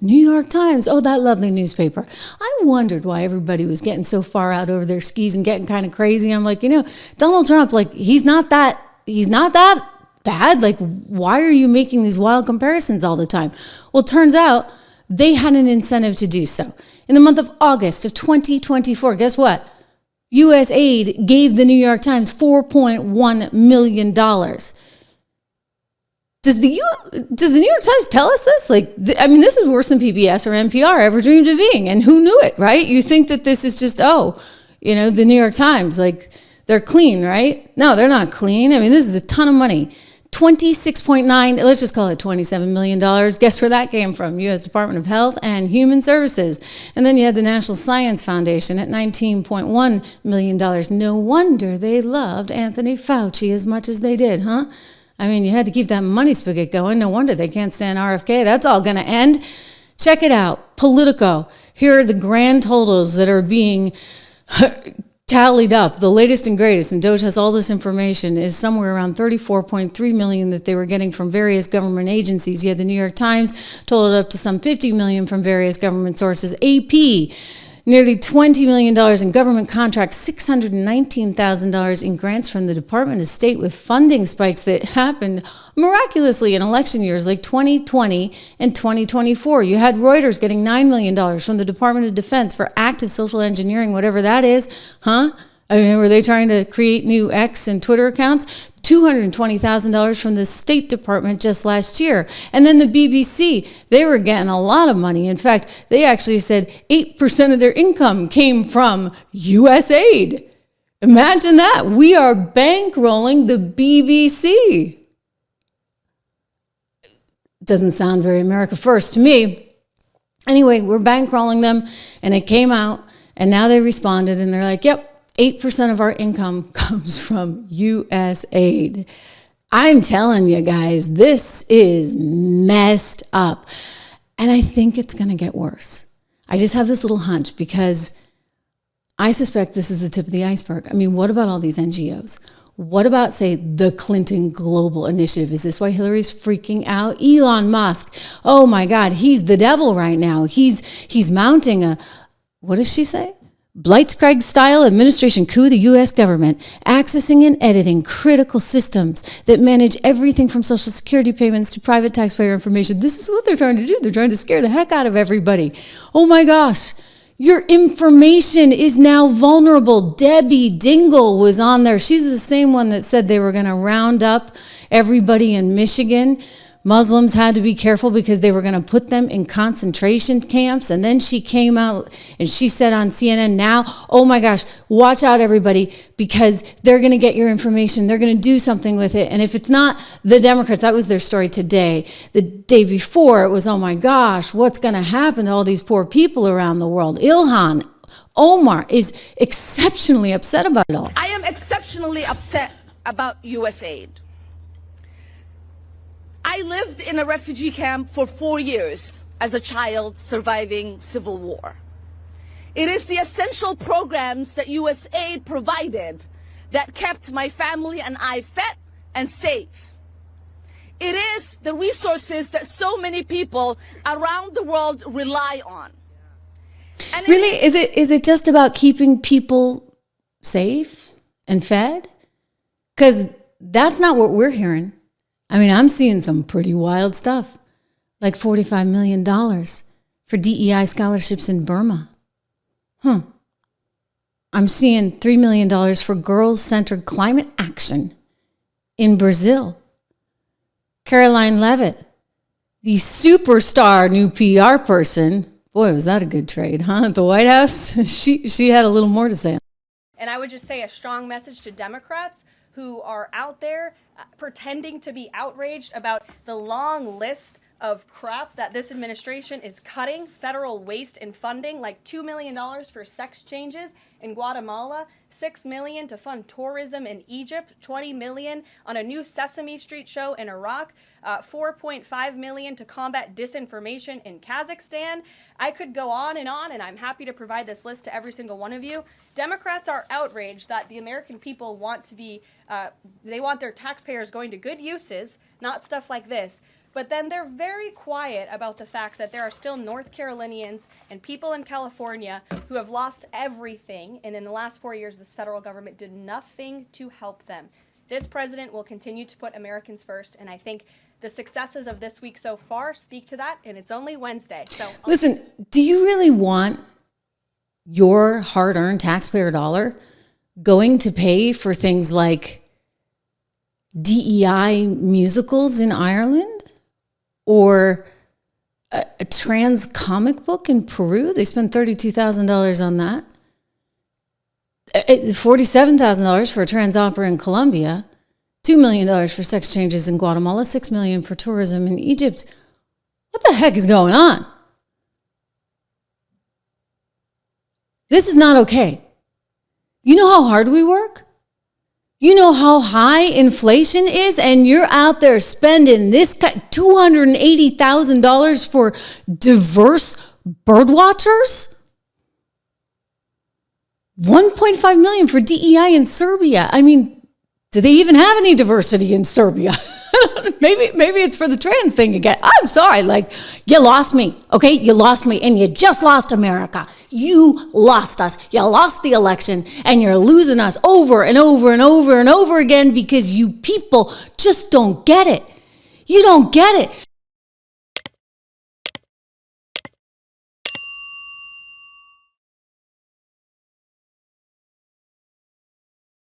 New York Times, oh, that lovely newspaper. I wondered why everybody was getting so far out over their skis and getting kind of crazy. I'm like, Donald Trump, like, he's not that bad. Like, why are you making these wild comparisons all the time? Well, it turns out they had an incentive to do so. In the month of August of 2024, guess what? USAID gave the New York Times $4.1 million. Does the New York Times tell us this? This is worse than PBS or NPR ever dreamed of being. And who knew it, right? You think that this is just, the New York Times, like, they're clean, right? No, they're not clean. This is a ton of money. 26.9, let's just call it $27 million. Guess where that came from? U.S. Department of Health and Human Services. And then you had the National Science Foundation at $19.1 million. No wonder they loved Anthony Fauci as much as they did, huh? You had to keep that money spigot going. No wonder they can't stand RFK. That's all going to end. Check it out. Politico. Here are the grand totals that are being tallied up. The latest and greatest, and Doge has all this information, is somewhere around 34.3 million that they were getting from various government agencies. You had the New York Times totaled up to some 50 million from various government sources. AP, nearly $20 million in government contracts, $619,000 in grants from the Department of State, with funding spikes that happened miraculously in election years like 2020 and 2024. You had Reuters getting $9 million from the Department of Defense for active social engineering, whatever that is, huh? Were they trying to create new X and Twitter accounts? $220,000 from the State Department just last year. And then the BBC, they were getting a lot of money. In fact, they actually said 8% of their income came from USAID. Imagine that. We are bankrolling the BBC. Doesn't sound very America First to me. Anyway, we're bankrolling them, and it came out, and now they responded, and they're like, yep, 8% of our income comes from USAID. I'm telling you guys, this is messed up. And I think it's going to get worse. I just have this little hunch because I suspect this is the tip of the iceberg. What about all these NGOs? What about, say, the Clinton Global Initiative? Is this why Hillary's freaking out? Elon Musk, oh my God, he's the devil right now. He's mounting a, what does she say? Blitzkrieg-style administration coup of the U.S. government, accessing and editing critical systems that manage everything from Social Security payments to private taxpayer information. This is what they're trying to do. They're trying to scare the heck out of everybody. Oh my gosh. Your information is now vulnerable. Debbie Dingle was on there. She's the same one that said they were going to round up everybody in Michigan. Muslims had to be careful because they were going to put them in concentration camps. And then she came out and she said on CNN now, oh my gosh, watch out everybody, because they're going to get your information. They're going to do something with it. And if it's not the Democrats, that was their story today. The day before it was, oh my gosh, what's going to happen to all these poor people around the world? Ilhan Omar is exceptionally upset about it all. I am exceptionally upset about USAID. I lived in a refugee camp for 4 years as a child surviving civil war. It is the essential programs that USAID provided that kept my family and I fed and safe. It is the resources that so many people around the world rely on. And really, is it just about keeping people safe and fed? Because that's not what we're hearing. I'm seeing some pretty wild stuff, like $45 million for DEI scholarships in Burma. I'm seeing $3 million for girls-centered climate action in Brazil. Caroline Leavitt, the superstar new PR person. Boy, was that a good trade, huh? At the White House, she had a little more to say. And I would just say a strong message to Democrats who are out there pretending to be outraged about the long list of crap that this administration is cutting, federal waste and funding, like $2 million for sex changes in Guatemala, $6 million to fund tourism in Egypt, $20 million on a new Sesame Street show in Iraq, $4.5 million to combat disinformation in Kazakhstan. I could go on, and I'm happy to provide this list to every single one of you. Democrats are outraged that the American people want to be, they want their taxpayers going to good uses, not stuff like this. But then they're very quiet about the fact that there are still North Carolinians and people in California who have lost everything. And in the last 4 years, this federal government did nothing to help them. This president will continue to put Americans first. And I think the successes of this week so far speak to that. And it's only Wednesday. So listen, do you really want your hard-earned taxpayer dollar going to pay for things like DEI musicals in Ireland? Or a trans comic book in Peru? They spent $32,000 on that. $47,000 for a trans opera in Colombia. $2 million for sex changes in Guatemala. $6 million for tourism in Egypt. What the heck is going on? This is not okay. You know how hard we work? You know how high inflation is, and you're out there spending this $280,000 for diverse bird watchers? $1.5 million for DEI in Serbia. I mean, do they even have any diversity in Serbia? maybe it's for the trans thing again. I'm sorry, like, you lost me, okay? You lost me, and you just lost America. You lost us. You lost the election, and you're losing us over and over and over and over again because you people just don't get it. You don't get it.